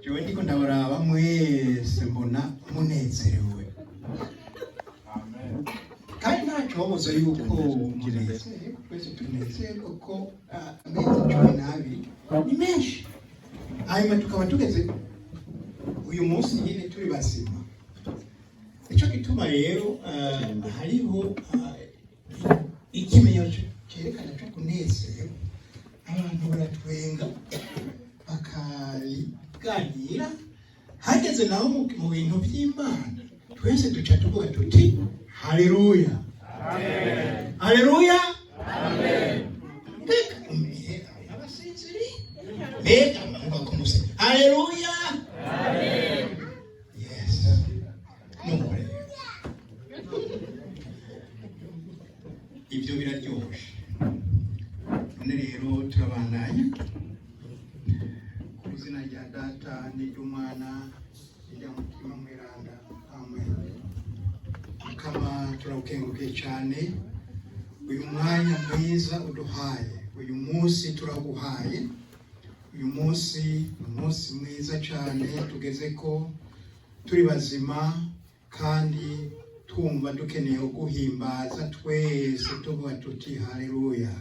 jewe ndiko ndabaraba mwese mbona munezerewe. Kandi ntaco wabuze yuko munezere, twese tunezere kuko amezi 12 ni menshi. Hanyuma tukaba tugeze uyu munsi nyine turi bazima. Ico gituma rero hariho ikimenyetso cyerekana cyo kunezerwa. Abantu baratwenga bakaganira, hageze naho mu bintu by'Imana twese duca tuvuga tuti haleluya, amen, haleluya, amen. Haleluya, amen. Yes. Ibyo biraryoshe. None rero turabandanya ku izina rya Data n'iry'Umwana n'iryamutima mweranda, amen. Kama turawukengurukiye cyane uyu mwanya mwiza uduhaye, uyu munsi turaguhaye. Uyu munsi umunsi mwiza cyane tugeze ko turi bazima kandi twumva dukeneye guhimbaza twese tuvuga tuti haleluya,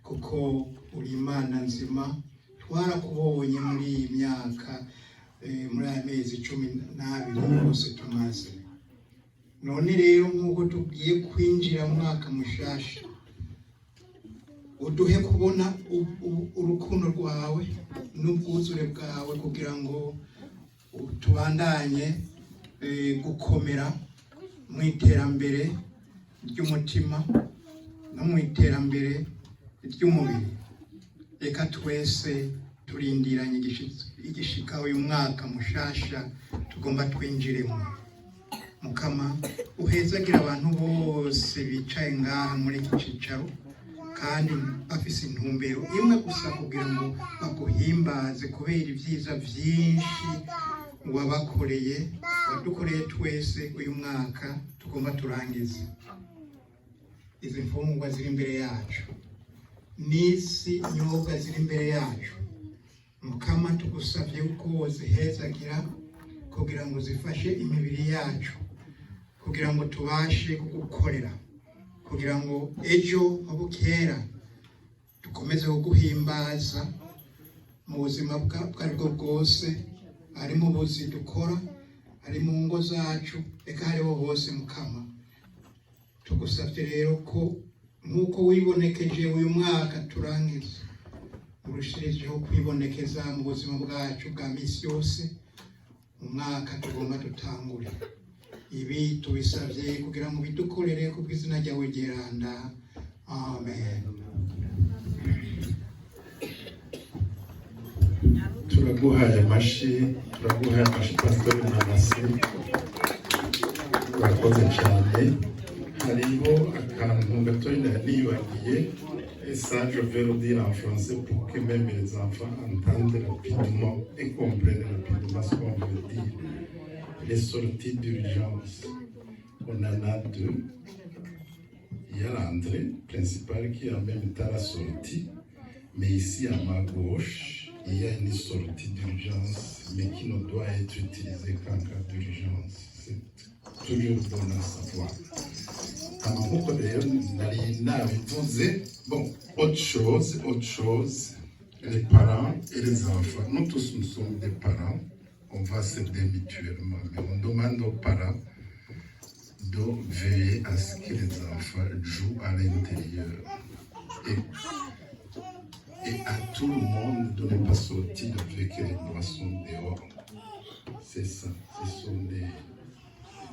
kuko uri Imana nzima. Twarakubonye muri iyi myaka muri aya mezi 12 yose tumaze. None rero nk'uko tugiye kwinjira mu mwaka mushasha, uduhe kubona urukundo rwawe n'ubwuzure bwawe kugira ngo tubandanye gukomera mu iterambere ry'umutima no mu iterambere ry'umubiri. Reka twese turindiranye igishika uyu mwaka mushasha tugomba twinjiremo. Mukama uhezagira abantu bose bicaye ngaha muri iki cicaro, kandi bafise intumbero imwe gusa kugira ngo baguhimbaze kubera ibyiza byinshi wabakoreye, wadukoreye twese uyu mwaka tugomba turangiza. Izi mfungwa ziri imbere yacu, n'isi nyobwa ziri imbere yacu, Mukama tugusavye uko zihezagira kugira ngo zifashe imibiri yacu, kugira ngo tubashe kugukorera, kugira ngo ejo abukera dukomeze kuguhimbaza mu buzima bwarwo bwose, ari mu buzi dukora, ari mu ngo zacu, eka hariho hose. Mukama tugusavye rero ko nk'uko wibonekeje uyu mwaka turangiza, urushirijeho kwibonekeza mu buzima bwacu bwa misi yose mu mwaka tugomba dutangure. Ibi tubisavye kugira ngo bidukorere ku bw'izina ryawe ryeranda, amen. Turaguhaye amashi Pastor Namasi, urakoze cyane. Hariho akantu gato nibagiye, et ça je vais le dire en français pour que même les enfants entendent rapidement et comprennent rapidement ce qu'on veut dire. Les sorties d'urgence, on en a deux. Il y a l'entrée principale qui est en même temps la sortie, mais ici à ma gauche, il y a une sortie d'urgence, mais qui ne doit être utilisée qu'en cas d'urgence. C'est toujours bon à savoir. Bon, autre chose, les parents et les enfants, nous tous nous sommes des parents, on va s'aider mutuellement, mais on demande aux parents de veiller à ce que les enfants jouent à l'intérieur et à tout le monde de ne pas sortir avec les boissons dehors. C'est ça, ce sont des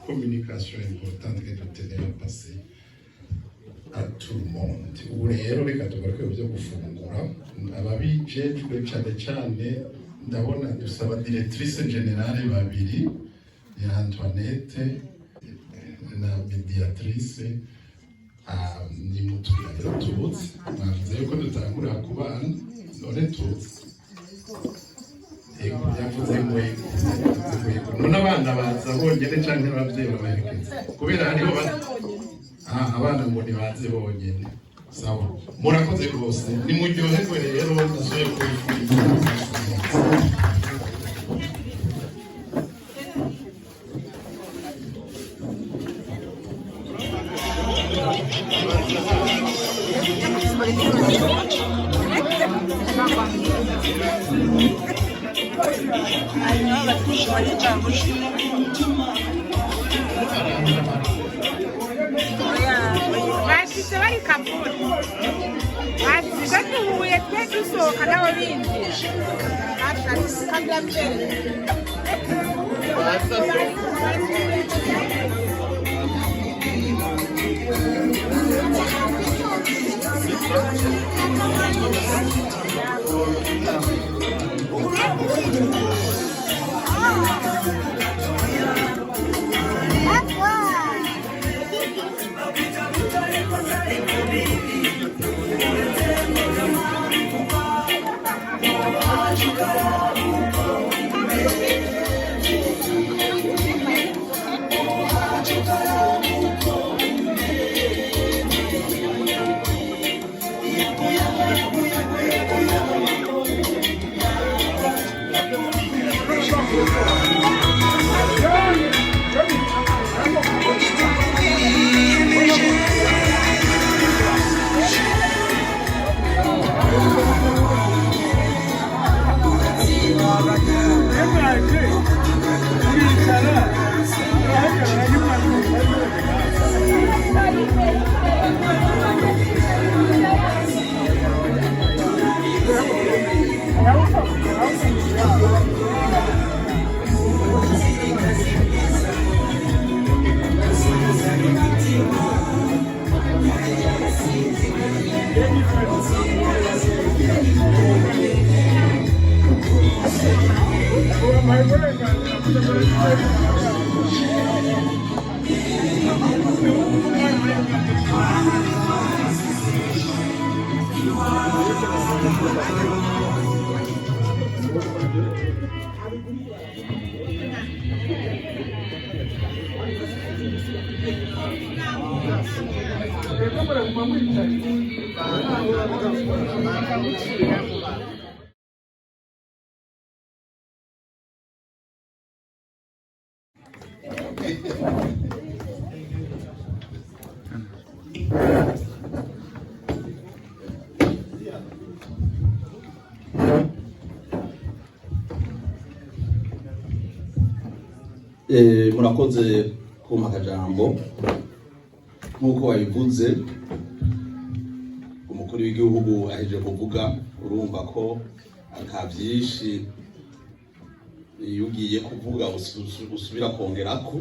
communications importantes que nous tenons à passer à tout le monde. Ubu rero reka tugaruke byo gufungura ababijejwe cyane ndabona dusaba directrice générale babiri ya Antoinette na mediatrice ni mutubira tuzi navuze yuko dutangura ku bana none tuzi yavuze ngo none abana baza bonyene canke abavyeyi babaherekeza kubera hariho abana ngo nibaze bonyene. Sawa, murakoze rwose, nimuryoherwe rero dusoye kubifuriza. bafise bari kapuri bafise tuhuye twe dusohoka nabo binjiye kabla mbere murakoze kumpa akajambo nk'uko wabivuze umukuru w'igihugu aheje kuvuga urumva ko aka byinshi iyo ugiye kuvuga usubira kongerako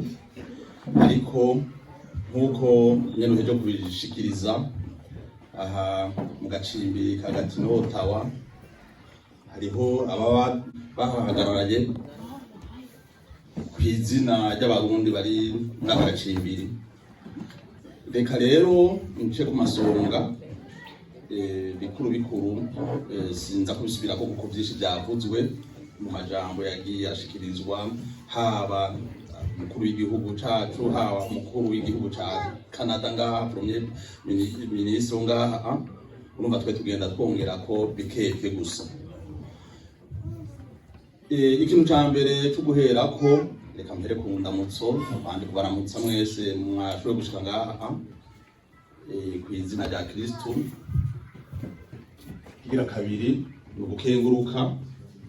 ariko nk'uko nyene uheje kubishikiriza aha mu gacimbiri ka Gatineau-Ottawa hariho ababa bahagararanye kw'izina ry'Abarundi bari n'aka gacimbiri. Reka rero nce ku masonga bikuru sinza kubisubirako kuko byinshi byavuzwe mu majambo yagiye ashikirizwa, haba umukuru w'igihugu cacu, haba umukuru w'igihugu ca Canada ngaha, premier ministre ngaha. Urumva twe tugenda twongerako bikeke gusa. Ikintu ca mbere cyo guherako, reka mbere ku ndamutso abandi kubaramutsa mwese mwashoboye gushika ngaha kw'izina rya Kristo. Kigira kabiri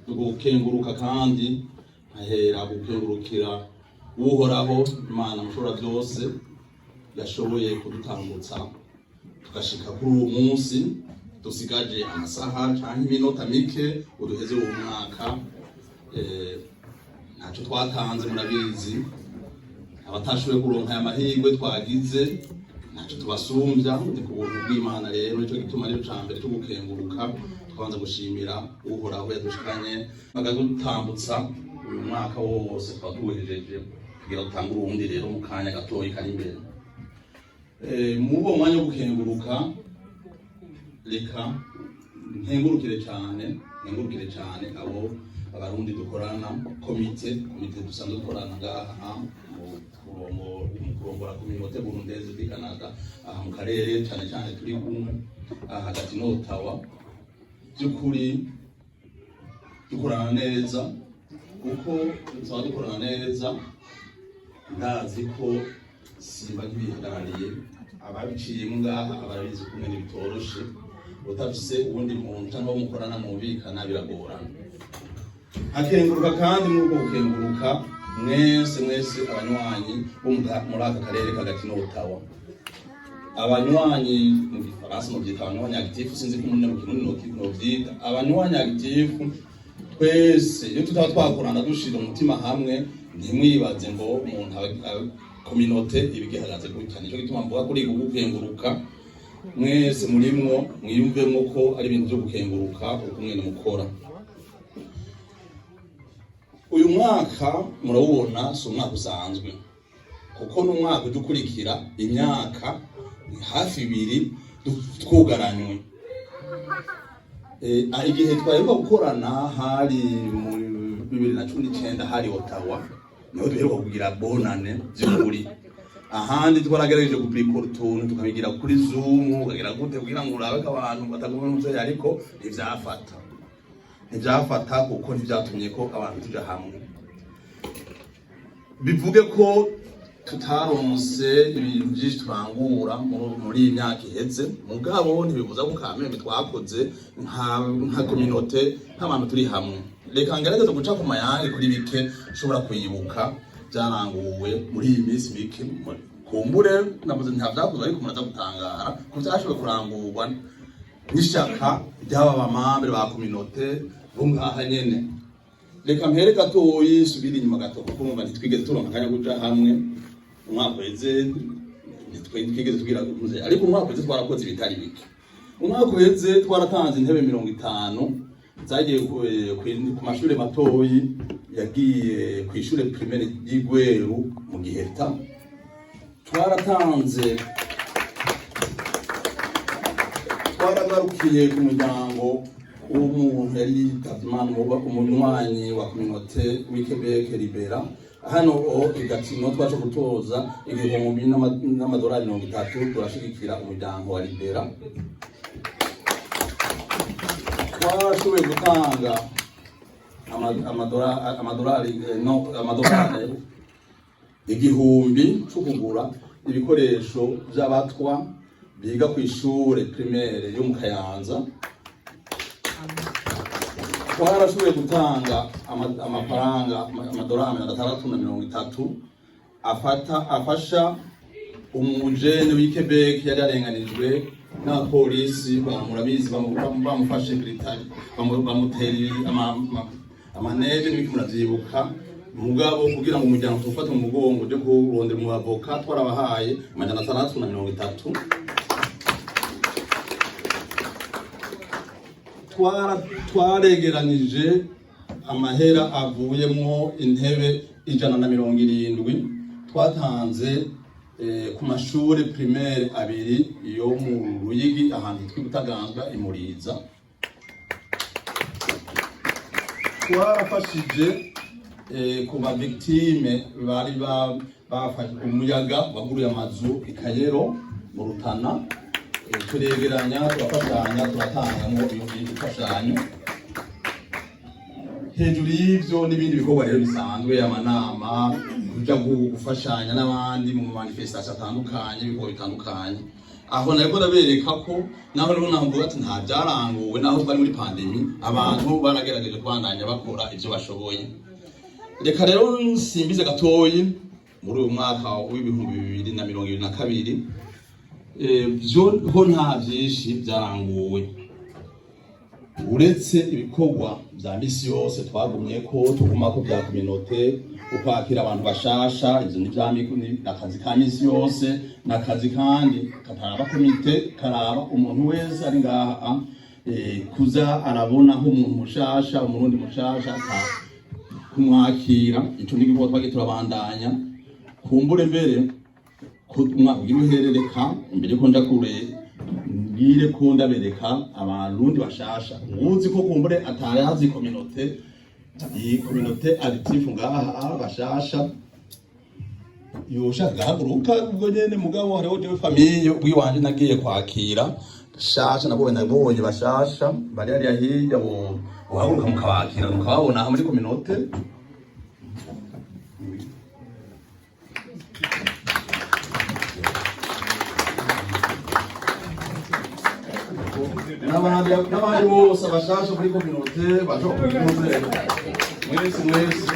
ugukenguruka kandi ahera gukengurukira uhoraho Imana mushobora byose yashoboye kudutambutsa tugashika kuri uwo munsi dusigaje amasaha canke iminota mike uduheze uwo mwaka. Ntacyo twatanze murabizi, abatashoboye kuronka aya mahirwe twagize ntacyo tubasumbya, ni ku buntu bw'Imana. Rero nicyo gituma rero ca mbere cyo gukenguruka twabanza gushimira uhoraho yadushikanye bakadutambutsa uyu mwaka wose twaduhejeje kugira dutange urundi rero mu kanya gatoyi kari imbere. Mu uwo mwanya wo gukenguruka, reka nkengurukire cyane abo Abarundi dukorana, komite dusanzwe dukorana ngaha mu kurongora communauté burundaise di Canada aha mu karere cyane turi kumwe aha Gatineau-Ottawa. By'ukuri dukorana neza, kuko tuba dukorana neza ndazi ko simba ntibihagarariye ababiciyemo ngaha abarabizi kumwe n'ibitoroshe utafise ubundi muntu cyangwa mukorana mubikana biragorana. Akenguruka kandi muri ubwo gukenguruka mwese abanywanyi bo muri aka karere ka Gatineau-Ottawa. Abanywanyi mu Gifaransa mu byita abanywanyi active, sinzi ko umuntu mu Kirundi novyita abanywanyi active. Twese iyo tutaba twakorana dushira umutima hamwe, ntimwibaze ngo umuntu communauté ibigihagaze gutya. Nico gituma mvuga kuri gukenguruka mwese murimwo mwiyumvemo ko ari ibintu byo gukenguruka ukumwe mukora. Uyu mwaka murawubona si umwaka usanzwe, kuko n'umwaka udukurikira imyaka hafi 2 twugaranywe. Igihe twaheruka gukorana hari mu 2019 hari Ottawa, niho duheruka kugira bonane by'ukuri. Ahandi twaragerageje gupikora utuntu tukabigira kuri Zoom, ukagira gute kugira ngo urabe ko abantu batagomba n'umuvyo, ariko ntivyafata kuko ntivyatumye ko abantu tuja hamwe. Bivuge ko tutaronse ibintu byinshi turangura muri iyi myaka iheze, mugabo ntibibuza ko kameme twakoze nka communauté nk'abantu turi hamwe. Reka ngerageze guca ku mayange kuri bike ushobora kuyibuka byaranguwe muri iyi minsi mike. Kumbure navuze ntavyakozwe, ariko muraza gutangara ko vyashoboye kurangurwa n'ishaka ry'aba bamambre ba communauté bo ngaha nyene. Reka mpere gatoyi subira inyuma gato, kuko mwumva ntitwigeze turonka akanya kuja hamwe. Umwaka weze ntitwigeze tugira umuze, ariko umwaka weze twarakoze ibitari bike. Umwaka weze twaratanze intebe 50 zagiye ku mashuri matoyi yagiye ku ishure primaire y'Igweru mu Giheta. Twaragarukiye ku muryango w'umuntu yari yitavye Imana, umunywanyi wa communauté w'Quebec Libera. Hano Gatineau twaje gutoza $1000 n'amadolari 30 turashigikira umuryango wa Libera. Twashoboye gutanga amadolari 1000 cyo kugura ibikoresho by'abatwa biga ku ishure primaire yo mu Kayanza. Twarashoboye gutanga amafaranga amadolari 630 afasha umujene w'Quebec yari arenganijwe n'abapolisi murabizi bamufashe militari bamutera amaneje n'ibiki muravyibuka. Mugabo kugira ngo umuryango tufate mu mugongo byo kurondera mu avoka twarabahaye $630. Twaregeranije amahera avuyemo intebe 170 twatanze ku mashuri primaire 2 yo mu Ruyigi ahantu twibutaganzwa imuriza. Twarafashije ku ba victime bari bafashe umuyaga waguruye amazu ikayero mu Rutana. Turegeranya turafashanya turatangamo ibifashanyo. Hejuru y'ivyo n'ibindi bikorwa rero bisanzwe, amanama kuja gufashanya n'abandi mu manifestation atandukanye, ibikorwa bitandukanye. Aho nariko ndabereka ko naho rero namvuga ati nta byaranguwe, naho twari muri pandemi abantu baragerageje kwandanya bakora ivyo bashoboye. Reka rero nsimbize gatoyi muri uyu mwaka w'2022 byo ho nta byinshi byaranguwe, uretse ibikorwa bya misi yose twagumye ko tuguma ko bya communauté, ukwakira abantu bashasha. Izo ni bya mikuru n'akazi ka misi yose, n'akazi kandi kataraba komite karaba umuntu wese ari ngaha kuza arabona aho umuntu mushasha, umurundi mushasha kumwakira. Ico ni gikorwa twagiye turabandanya. Kumbure mbere ko umwaka uherereka imbere ko ndakure ngire ko ndabereka abarundi bashasha, uzi ko kumbure atarazi communauté, iyi communauté active ngaha bashasha yosha gahaguruka ubwo nyene. Mugabo hariho de famille bwiwanje nagiye kwakira shasha, nabonye bashasha bari ari hirya uhaguruka mukabakira mukababona muri communauté. n'abandi bose abashasha muri kominote baje kubimuze mwese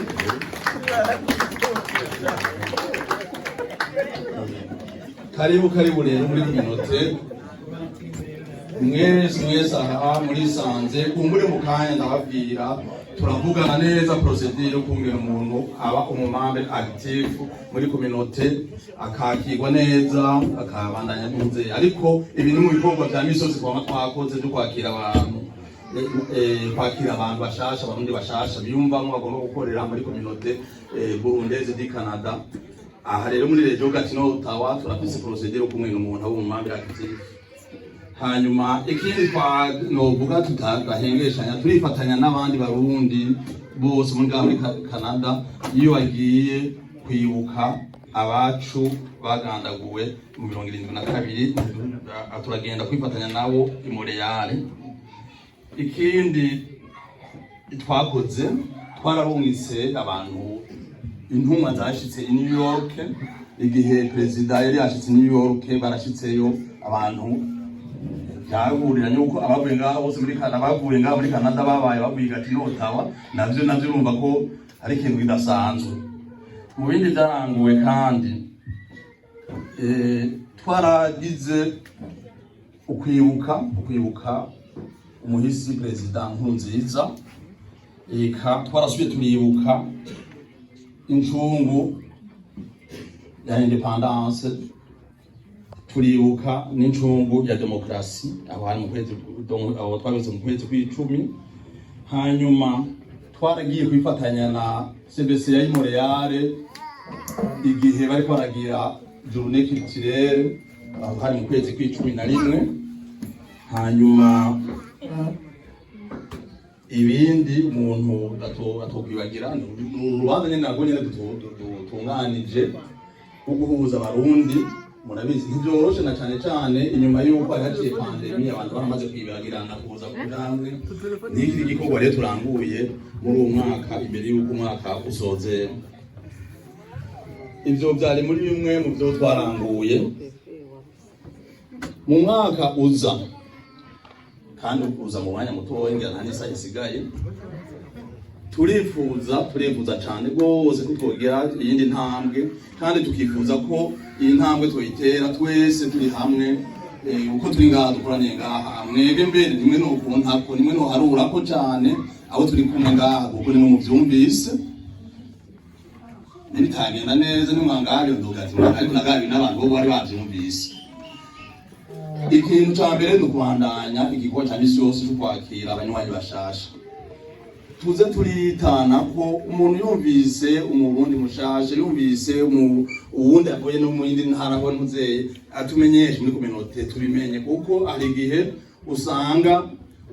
karibu rero muri kominote mwese aha muri sanze kumbure mu kanya ndababwira turavugana neza procedure yo kumwera umuntu aba umumambe active muri community akakirwa neza akabandanya ntunze ariko ibi ni mu bikorwa bya misozi kwa twakoze byo kwakira abantu bashasha abarundi bashasha biyumvamo bagomba gukorera muri community burundeze di Canada. Aha rero muri region Gatineau-Ottawa turafise procedure yo kumwera umuntu aba umumambe active. Hanyuma ikindi novuga tutagahengeshanya turifatanya n'abandi barundi bose muri Canada iyo bagiye kwibuka abacu bagandaguwe mu 72 turagenda kwifatanya nabo i Montreal. Ikindi twakoze twararungitse abantu intumwa zashitse i New York igihe president yari yashitse i New York barashitseyo abantu yahuriranye uko abavuye ngaho bose muri Canada bavuye ngaho muri Canada bavuye Gatineau-Ottawa navyo urumva ko ari ikintu kidasanzwe. Mu bindi byaranguwe kandi twaragize ukwibuka umuhisi president Nkurunziza twarasubiye turibuka incungu ya independence turibuka n'incungu ya demokrasi abantu twabize mu kwezi kw'icumi. Hanyuma twaragiye kwifatanya na CBC ya Montreal igihe bari kwaragira journée culturelle hari mu kwezi kw'icumi. Hanyuma ibindi umuntu atokwibagira urubanza nyene nabwo nyene dutunganije uguhuza abarundi. Murabizi ntibyoroshe na cyane inyuma y'uko haciye pandemi abantu baramaze kwibagirana kuza kuramwe n'iki gikorwa rero turanguye muri uwo mwaka imbere y'uko umwaka usoze. Ivyo byari muri bimwe mu byo twaranguye mu mwaka uza kandi uza mu mwanya muto wengera nta nisa isigaye. Turifuza cyane rwose ko twogera iyindi ntambwe kandi tukifuza ko iyi ntambwe tuyitera twese turi hamwe uko turi ngaha dukoraniye ngaha mwebwe mbere nimwe n'ukuntako nimwe noharura ko cyane aho turi kumwe ngaha kuko nimwe muvyumvise nibitagenda neza nimwangabe ndogati ariko nagabi n'abantu bo bari bavyumvise. Ikintu cya mbere ni ukubandanya igikorwa cya misi yose cyo kwakira abanywanyi bashasha. Tuze turitana ko umuntu yumvise umurundi mushasha yumvise uwundi avuye no mu yindi ntara aho ntuzeye atumenyeshe muri kominote tubimenye kuko ari igihe usanga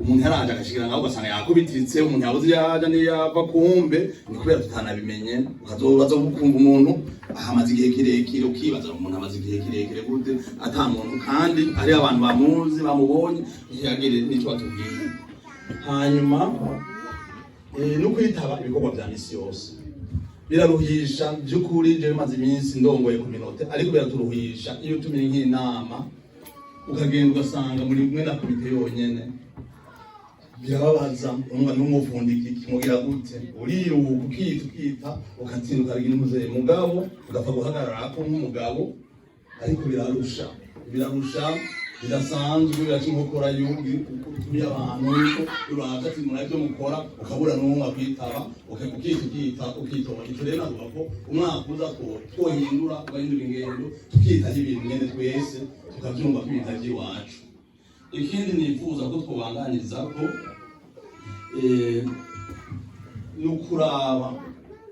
umuntu yaraje agashikira ngaho ugasanga yakubititse umuntu yabuze yaje niyava kumbe ni kubera tutanabimenye ukazobaza ukumva umuntu ahamaze igihe kirekire ukibaza umuntu amaze igihe kirekire gute ata muntu kandi ari abantu bamuzi bamubonye yagire n'icyo atubwiye. Hanyuma no kwitaba ibikorwa bya misi yose biraruhisha by'ukuri je bimaze iminsi ndongoye ku minote ariko biraturuhisha iyo tumenye nk'inama ukagenda ugasanga muri mwe na komite yonyene birababaza n'umuvundiki kimugira gute uriruhuka ukita ukatsinda ukagira impuze Mugabo ugapfa guhagarara ko nk'umugabo ariko birarusha bidasanzwe biraca inkokora y'utumye abantu uraza ati murabyo mukora ukabura n'umwe akwitaba ukitora. Icyo rero navuga ko umwaka uza twohindura ugahindura ingendo tukitaho ibintu nyene twese tukavyumva ko ibintu by'iwacu. Ikindi nifuza ko twobanganiriza ko nukuraba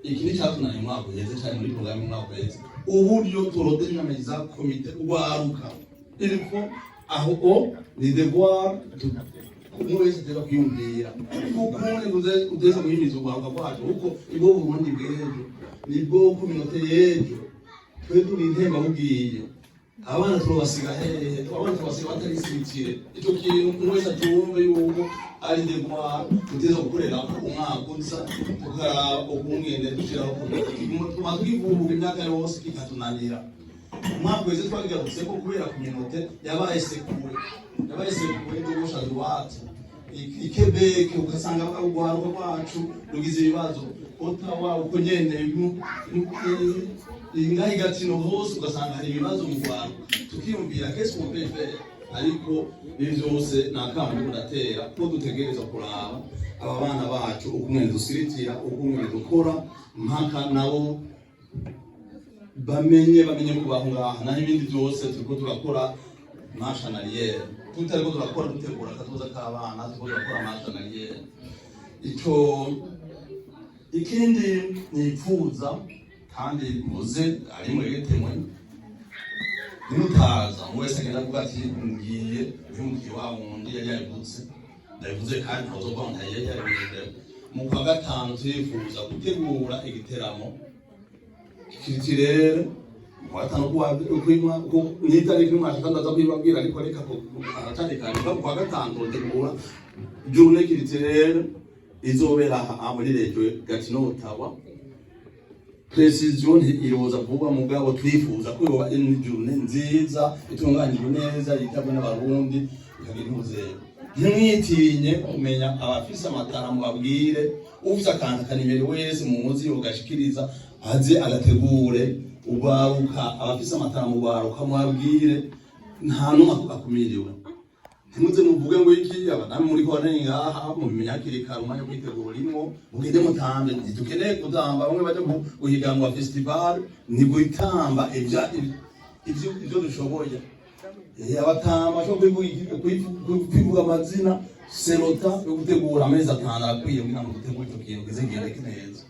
iki ni cyatunanye umwaka uheze cyane muri programme umwaka uheze uburyo turodinamiza komite ugwaruka iriko aho ni devoir kumwese tera kwiyumvira kuko udeze guhimiza ugwaruka kwacu kuko ibo Burundi bwejo nibwo kominote yejo twe turi intemba bugiye abana turabasiga hehe batari sirikire icyo kintu mwese acyumve yuko ari devoir tuteza gukorera umwaka uza tukara ubumwende dushiraho tumaze imyaka yose kikatunanira. Umwaka wese twagarutse ko kubera kominote yabaye sekuwe iwacu ikebeke ugasanga urwaruka rwacu rugize ibibazo Ottawa uko nyene ingahe Gatineau hose ugasanga hari ibibazo mu rwaruka tukiyumvira kese mu pepe ariko ibi byose nakamba kudatera ko dutegereza kuraba aba bana bacu ukumwe dusiritira ukumwe dukora mpaka nabo bamenye kubaho ngaha naho ibindi byose turiko turakora mashanariere tutariko turakora dutegura akazoza k'abana turiko turakora mashanariere ico ikindi nipfuza kandi muze ari mwegetemwe nimutaza mwese agenda kuvuga ati ngiye umukiye wa wundi yari yabutse ndabivuze kandi ntazova ntaye yari mu kwa gatanu twifuza gutegura igiteramo kitirere watanu kuwa n'itariki mwashaka ndaza kwibabwira ariko reka ko aratarikana kwa gatanu dutegura journée kitirere izobera muri leta Gatineau-Ottawa precision iroza vuba Mugabo twifuza ko yoba journée nziza itunganyijwe neza yitabwe n'Abarundi ikagira umuzero ntimwitinye kumenya abafise amatara mubabwire ufise akantu kanimero wese mu muzi yogashikiriza aze agategure ubaruka abafise amatara mu baruka mubabwire nta numwe akumiriwe ntimuze muvuge ngo iki abadamu muri kone ngaha mu bimenyakiri karuma yo kwitegura imwo mugende mutambe dukeneye kuzamba bamwe baje guhiganwa festival ni guitamba ivyo dushoboye abatamba cyo kwivuga amazina serota yo gutegura amezi atanu akwiye kugira ngo dutegure icyo kintu kizegende neza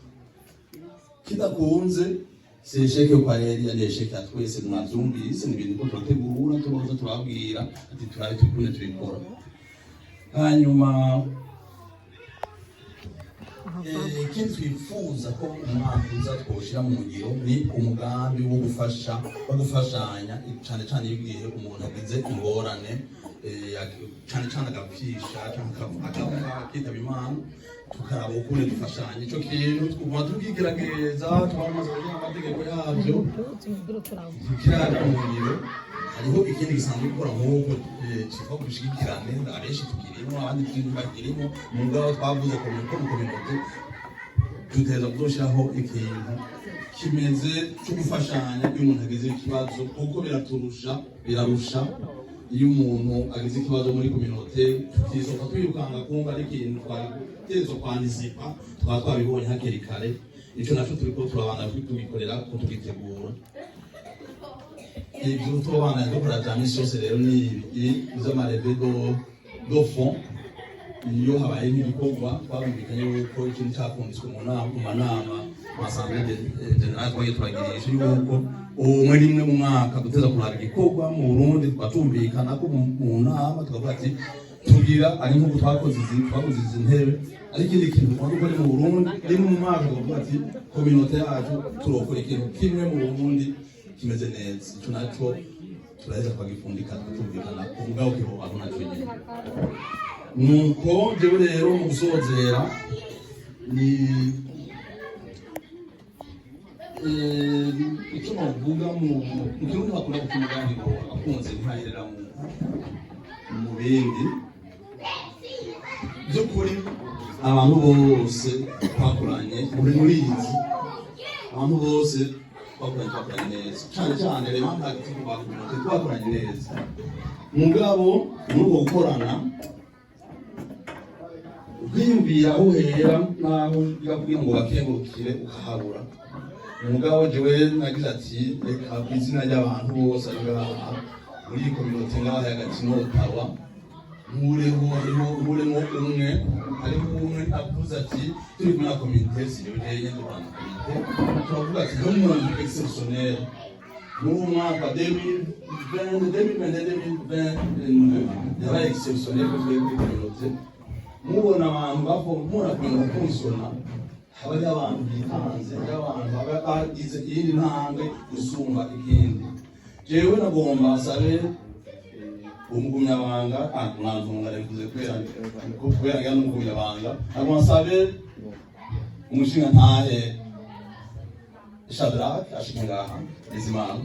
kidakunze sesheke kwa reri yasheke twese mwavyumvise ni ibintu turategura turoza turabwira ati turabe tukune tubikora hanyuma ikindi twifuza ko umwaka uza twoshira mu ngiro ni umugambi wo gufashanya cyane igihe umuntu agize ingorane cyane agapfisha cyangwa akitaba Imana tukaraba ukuntu dufashanya icyo kintu twuma tukigerageza twamaze kugira amategeko yabyo tukiraga mu ngiro hariho ikindi gisanzwe gukora nk'uko kiva kubishigikirane abenshi tukirimo abandi bakirimo Mugabo twavuze ko mu kominote tuteza kuzoshiraho ikintu kimeze cyo gufashanya iyo umuntu agize ikibazo kuko birarusha iyo umuntu agize ikibazo muri kominote tukisoka twirukanga kumva ari ikintu twatezo kwandisipa twabibonye hakiri kare ico naco turiko turabana tubikorera ko tugitegura ibyo tubana dukora cyane cyose rero ni izamarebe do fond iyo habaye nk'ibikorwa twabumvikanye yuko ikintu cyakunditswe mu manama assemblée générale twagirisha yuko umwe rimwe mu mwaka duteza kuraba igikorwa mu Burundi twatumvikana ko mu nama tukavuga ati tugira ari nko twakoze izi ntebe ariko ikindi kintu twakora mu Burundi rimwe mu mwaka tukavuga ati communauté yacu turokora ikintu kimwe mu Burundi kimeze neza icyo nacyo turaheza twagifundika tutumvikana ko Mugabo kiho aho nacyo nyine nuko jewe rero mu gusozera ni icyo navuga mu kirundi bakunda kuvuga ngo akunze ntahera mu bindi by'ukuri abantu bose twakoranye muri izi abantu bose twakoranye neza cyane rero hagati twakoranye neza Mugabo muri uko gukorana kwiyumvira aho uhera naho yakubwira ngo bakengurukire ukahabura Mugabo jewe nagize ati reka izina ry'abantu bose ngaha muri kominote ngaha ya Gatineau-Ottawa muremo umwe ariko umwe avuze ati turi muri komite siriyeye y'Rwanda komite turavuga ati no muntu exceptionnel mu mwaka 2020 yabaye exceptionnel kuri kominote mubona abantu bavomora kwenda kunsona abari abantu bitanze abantu bagize iyindi ntambwe gusumba ikindi jewe nagomba sabe umugumyabanga mwanzunga revuze kubera ngana umugumyabanga nagomba sabe umushinga ntahe Shadrach ashingaha izimana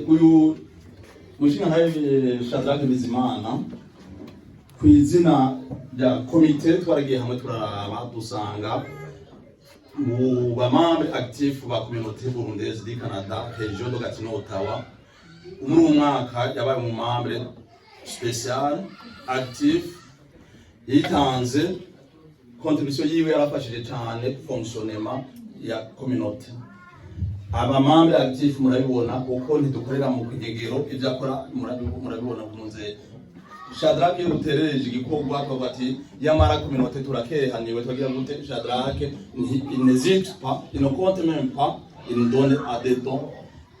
uyu mushinga nawe Shadrack Bizimana ku izina rya komite twaragiye hamwe turaraba dusanga mu bamambre actif ba communauté burundaise du Canada région de Gatineau-Ottawa muri umwaka yabaye mu membre spécial actif yitanze contribution yiwe yarafashije cyane fonctionnement ya communauté. Aba membre actif murabibona uko ntidukorera mu kigegero ibyo akora murabibona kunze Shadrack yutereje igikorwa akavuga ati yamara communauté turakehaniwe twagira gute Shadrack il n'hésite pas, il ne compte même pas, il nous donne à des dons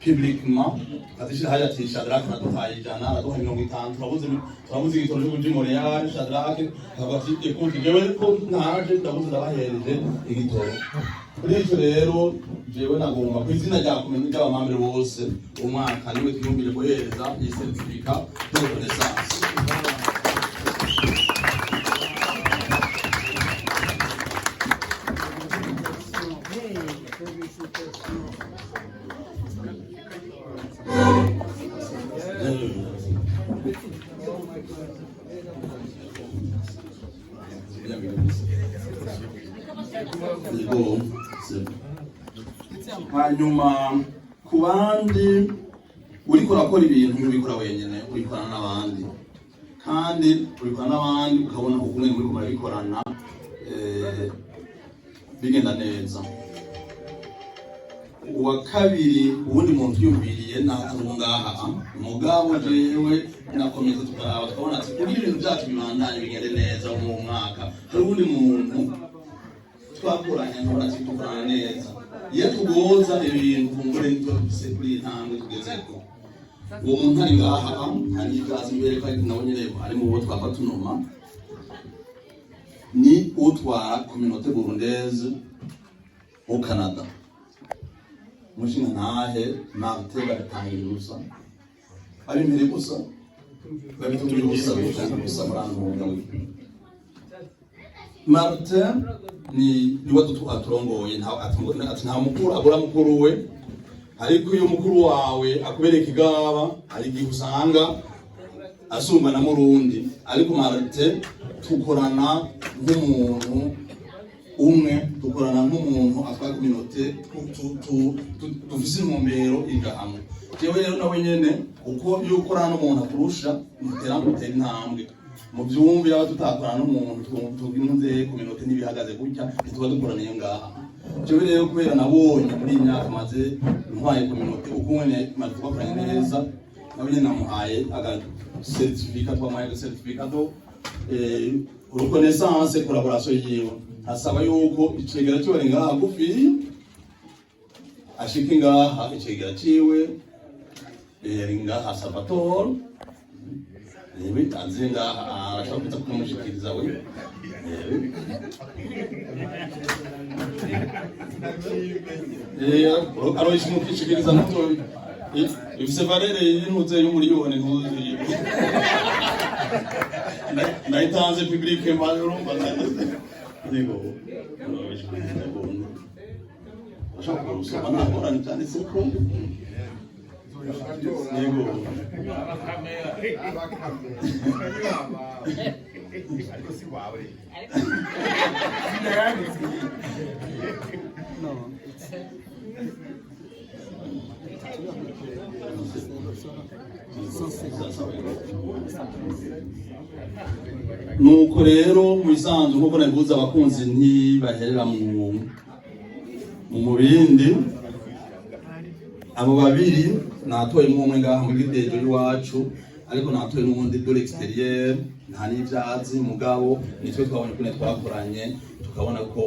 publiquement. Ati haya ati Shadrack naduhaye ijana naduhaye 50 turabuze igitoro cyo kujimore ya Shadrack akavuga ati écoute jewe ko naje ndabuze ndabahereje igitoro. Kuri icyo rero jewe nagomba ku izina rya komite y'abamambre bose umwaka niwe twiyumvire guhereza iyi certificat de reconnaissance. Hanyuma ku bandi uriko urakora ibintu ubikora wenyene ubikorana n'abandi kandi ubikorana n'abandi ukabona ukumwe muri murabikorana bigenda neza. Uwa kabiri ubundi muntu yumviriye ngaha Mugabo jewe nakomeza tukabona ati kugira ibintu byacu bibandanye bigende neza mu mwaka hari ubundi muntu twakoranye nkora ati tukorana neza iyo tugoza ibintu ngore ntose kuri intambwe tugezeko. Uwo muntu ari ngaha hari ikazi imbere kandi nawe nyine ari mu bo twafata unoma ni utwara communauté burundaise au Canada. Mushinga ntahe Martin batangira gusa ari mbere gusa babitumye gusa murango Martin ni watu aturongoye nta mukuru abura mukuru we ariko uyu mukuru wawe akubereka igaba ari gihe usanga asumba na Murundi ariko Martin tukorana nk'umuntu umwe dukorana nk'umuntu atwara communauté tufise intumbero igahamwe. Jewe rero nawe nyene uko iyo ukorana n'umuntu akurusha mutera intambwe mu byumvi yaba tutakorana n'umuntu tuginuze communauté n'ibihagaze gutya tuba dukoraniye ngaha. Jewe rero kubera nabonye muri imyaka maze ntwaye communauté ukunye maze tubakoranye neza nawe nyene namuhaye aga certificat twamuhaye certificat do reconnaissance collaboration yiwe asaba yuko icegera cyo ngaha gufi ashike ngaha icegera ciwe ngaha Salvatore niwe tanze ngaha arashaka kumushikiriza we aroishi mukishikiriza muto ifise valere y'intuze y'umuriyoni ntuzi naitanze publique malero Digo, ashaka gusaba nakora nitanditse ko Digo ariko si wawe nuko rero mu bisanzwe nkuko nabivuze abakunzi ntibaherera mu mubindi. Abo babiri natoye umwe ngaha muri dejo y'iwacu ariko natoye n'ubundi de l'extérieur nta n'ivyazi Mugabo nitwe twabonye kune twakoranye tukabona ko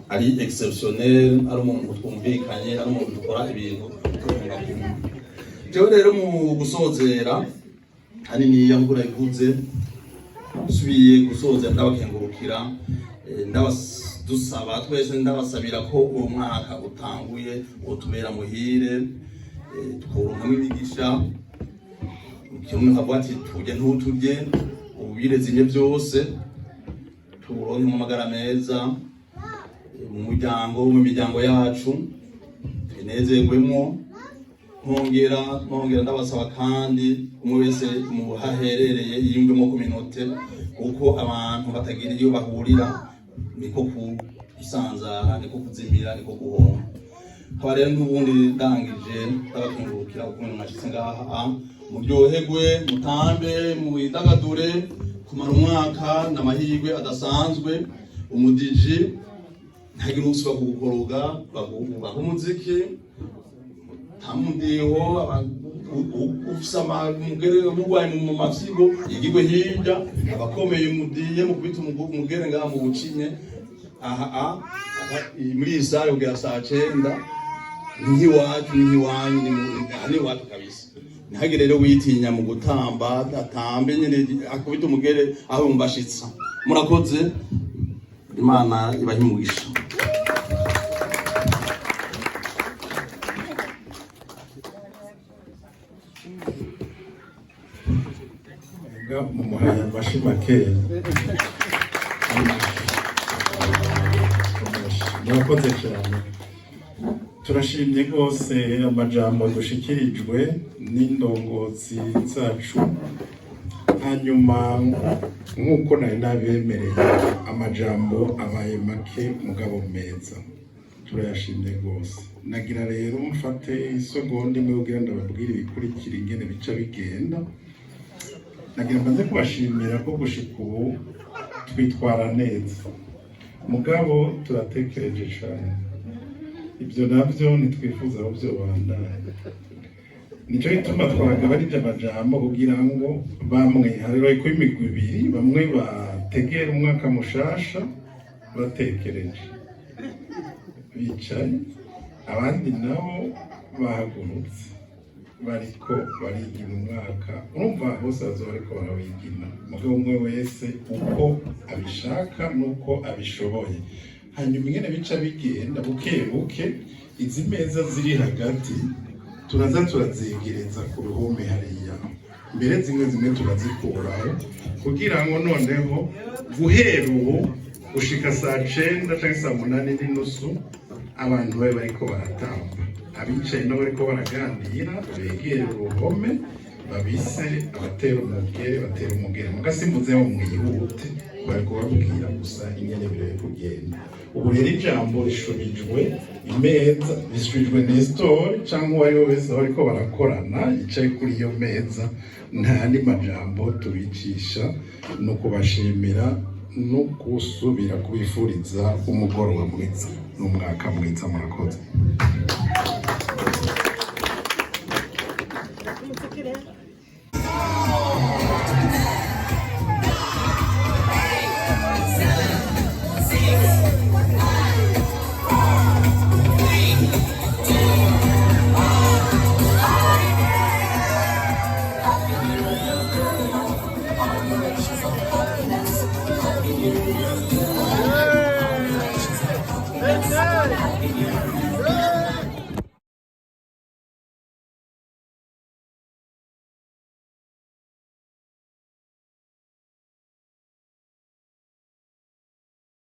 ari exceptionnel ari umuntu twumvikanye ari umuntu dukora ibintu tukunga kumwe. Jewe rero mu gusozera hanini yambura ivuze subiye gusoza ndabakengurukira dusaba twese ndabasabira ko uwo mwaka utanguye utubera muhire tukuronka imigisha kimwe nkavuga ati tujye ntutujye ubirezimye byose turonke mu magara meza mu miryango yacu tunezerwemo nkongera ndabasaba kandi umwe wese mu haherereye yiyumvemo ku minote uko abantu batagira iyo bahurira niko kusanzara niko kuzimira niko kuhoma. Haba rero n'ubundi ndangije ndabakengurukira ukuntu mwashitse ngaha muryoherwe mutambe mwidagadure kumara umwaka n'amahirwe adasanzwe. Umudiji ntagira usubira kugukoroga baguha umuziki tamundiho ufisama umugwayi mu mafyigo igigwe hirya abakomeye umudiye mu kubita umugere ngaha mu bucinye muri iyi sare kugera saa 9 ni iwacu kabisa. Ntihagire rero witinya mu gutamba atambe nyine akubita umugere aho yumbashitsa. Murakoze, Imana ibahe umugisha. mu muhira bashimakeye murakoze cyane. Turashimye rwose amajambo dushikirijwe n'indongozi zacu. Hanyuma nk'uko nari nabemereye amajambo abaye make mugabo meza, turayashimye rwose. Nagira rero mfate isogonde imwe kugira ndababwire ibikurikira ingene bica bigenda. Nagira mbanze kubashimira ko gushika ubu twitwara neza, mugabo turatekereje cyane. Ibyo navyo nitwifuza aho byo bandanye. Nico gituma twagabanije amajambo kugira ngo bamwe hariho ko imigwi ibiri, bamwe bategera umwaka mushasha batekereje bicaye, abandi nabo bahagurutse bariko barigina umwaka. Urumva bose bazoba bariko barawigina, mugabo umwe wese uko abishaka nuko abishoboye. Hanyuma ingene bica bigenda buke buke, izi meza ziri hagati turaza turazegereza ku ruhome hariya, mbere zimwe turazikuraho kugira ngo noneho guhera ubu gushika saa 9 canke saa 8:30 abantu babe bariko baratamba. Abicaye nabo bariko baraganira begere uruhome babise abatera umugere mugasimbuze mu mwihute bariko babwira gusa ingene bire kugenda. Ubu rero ijambo rishubijwe imeza rishubijwe Nestor cyangwa uwari wese bariko barakorana yicaye kuri iyo meza. Nta ndi majambo tubicisha no kubashimira no kusubira kubifuriza umugoroba mwiza n'umwaka mwiza. Murakoze.